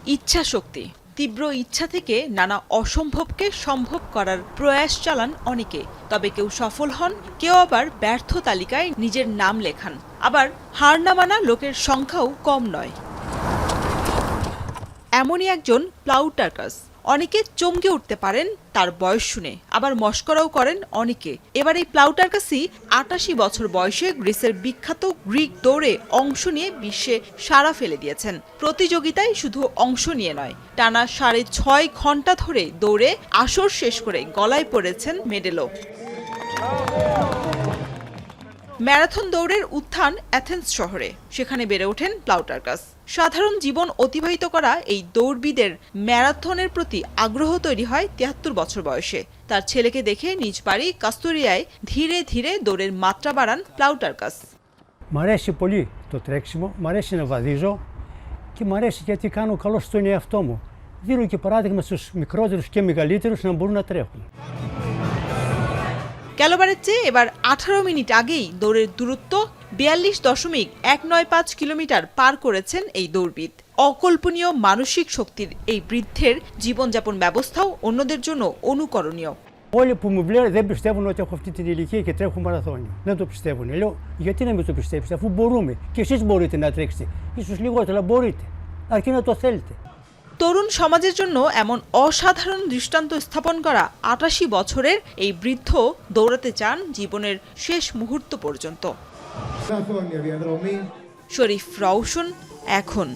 ইচ্ছা শক্তি, তীব্র ইচ্ছা থেকে নানা অসম্ভবকে সম্ভব করার প্রয়াস চালান অনেকে। তবে কেউ সফল হন, কেউ আবার ব্যর্থ তালিকায় নিজের নাম লেখান। আবার হার না মানা লোকের সংখ্যাও কম নয়। এমনই একজন প্লাউটার্কাস। অনেকে চমকে উঠতে পারেন তার বয়স শুনে, আবার মস্করাও করেন অনেকে। এবার এই প্লাউটার্কাসই ৮৮ বছর বয়সে গ্রিসের বিখ্যাত গ্রিক দৌড়ে অংশ নিয়ে বিশ্বে সাড়া ফেলে দিয়েছেন। প্রতিযোগিতায় শুধু অংশ নিয়ে নয়, টানা ৬.৫ ঘন্টা ধরে দৌড়ে আসর শেষ করে গলায় পড়েছেন মেডেলও। ম্যারাথন দৌড়ের উত্থান অ্যাথেন্স শহরে, সেখানে বেড়ে ওঠেন প্লাউটার্কাস। সাধারণ জীবন অতিবাহিত করা এই দৌড়বিদের ম্যারাথনের প্রতি আগ্রহ তৈরি হয় ৭৩ বছর বয়সে। তার ছেলেকে দেখে নিজ বাড়ি কাস্তুরিয়ায় ধীরে ধীরে দৌড়ের মাত্রা বাড়ান প্লাউটার্কাস। Μ' αρέσει πολύ το τρέξιμο, μ' αρέσει να βαδίζω και μ' αρέσει γιατί κάνω καλό στον εαυτό μου. Δίνω και παράδειγμα στους μικρότερους και μεγαλύτερους να μπορούν να τρέχουν. গেলবারের চেয়ে এবার ১৮ মিনিট আগেই দৌড়ের দূরত্ব ৪২.১৯৫ কিলোমিটার পার করেছেন এই দৌড়বিদ। অকল্পনীয় মানসিক শক্তির এই বৃদ্ধের জীবনযাপন ব্যবস্থাও অন্যদের জন্য অনুকরণীয়। Όλοι που μου βλέπουν δεν πιστεύουν ότι έχω αυτή την ηλικία και τρέχω μαραθώνιο. Δεν το πιστεύουν. Λέω, γιατί να μην το πιστέψετε, αφού μπορούμε. Και εσείς μπορείτε να τρέξετε. Ίσως λιγότερα, μπορείτε. Αρκεί να το θέλετε. তরুণ সমাজের জন্য এমন অসাধারণ দৃষ্টান্ত স্থাপন করা ৮৮ বছরের এই বৃদ্ধ দৌড়াতে চান জীবনের শেষ মুহূর্ত পর্যন্ত। শরীফ রওশন, এখন।